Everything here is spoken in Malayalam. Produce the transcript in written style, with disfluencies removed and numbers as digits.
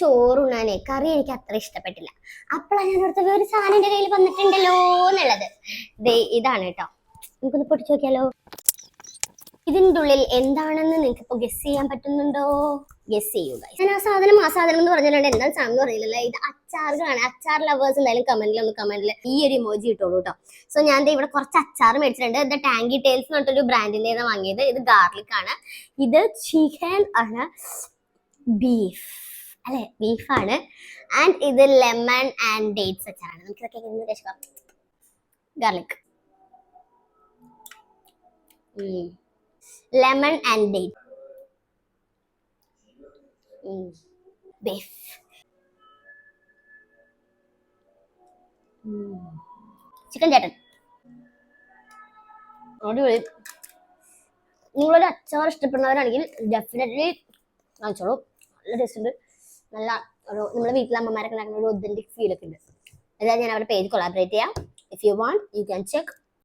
ചോറുണ്ണാനേ കറി എനിക്ക് അത്ര ഇഷ്ടപ്പെട്ടില്ല. അപ്പോഴാണ് ഞാൻ ഓർത്തത് ഒരു സാധനം എന്റെ കയ്യിൽ വന്നിട്ടുണ്ടല്ലോ എന്നുള്ളത്. ഇതാണ് കേട്ടോ. നമുക്കൊന്ന് പൊട്ടിച്ചു നോക്കിയാലോ. ഇതിൻ്റെ ഉള്ളിൽ എന്താണെന്ന് നിങ്ങൾക്ക് ഇപ്പൊ ഗസ് ചെയ്യാൻ പറ്റുന്നുണ്ടോ? ഗസ് ചെയ്യുക. ഞാൻ ആ സാധനം എന്ന് പറഞ്ഞിട്ടുണ്ട്. എന്താ സാധനം എന്ന് അറിയില്ലല്ലോ. ഇത് അച്ചാറുകളാണ്. അച്ചാർ ലവേഴ്സ് എന്തായാലും കമന്റിൽ ഈ ഒരു ഇമോജി ഇട്ടോളൂ കേട്ടോ. സോ ഞാൻ ഇവിടെ കുറച്ച് അച്ചാർ മേടിച്ചിട്ടുണ്ട്. ഇത് ടാങ്കി ടേൽസ് എന്ന് പറഞ്ഞിട്ടൊരു ബ്രാൻഡിന്റെ വാങ്ങിയത്. ഇത് ഗാർലിക് ആണ്, ഇത് ചിക്കൻ ആണ്, ബീഫ് അല്ലെ, ബീഫാണ്. ആൻഡ് ഇത് ലെമൺ ആൻഡ് ഡേറ്റ്സ് അച്ചാറാണ്. നമുക്ക് ഇതൊക്കെ ഇഷ്ടം. Garlic, lemon and date, beef, chicken ചേട്ടൻ. അടിപൊളി. നിങ്ങളൊരു അച്ചാർ ഇഷ്ടപ്പെടുന്നവരാണെങ്കിൽ ഡെഫിനറ്റ്ലി വാങ്ങിച്ചോളൂ. നല്ല ടേസ്റ്റ് ഉണ്ട്. നല്ല ഒരു നമ്മുടെ വീട്ടിലെ അമ്മമാരൊക്കെ ഉണ്ടാക്കുന്ന ഒരു ഒതന്റിക് ഫീൽ ഒക്കെ ഉണ്ട്. അതായത് ഞാൻ അവരുടെ പേജ് കൊളാബറേറ്റ് ചെയ്യാം. If you want you can check.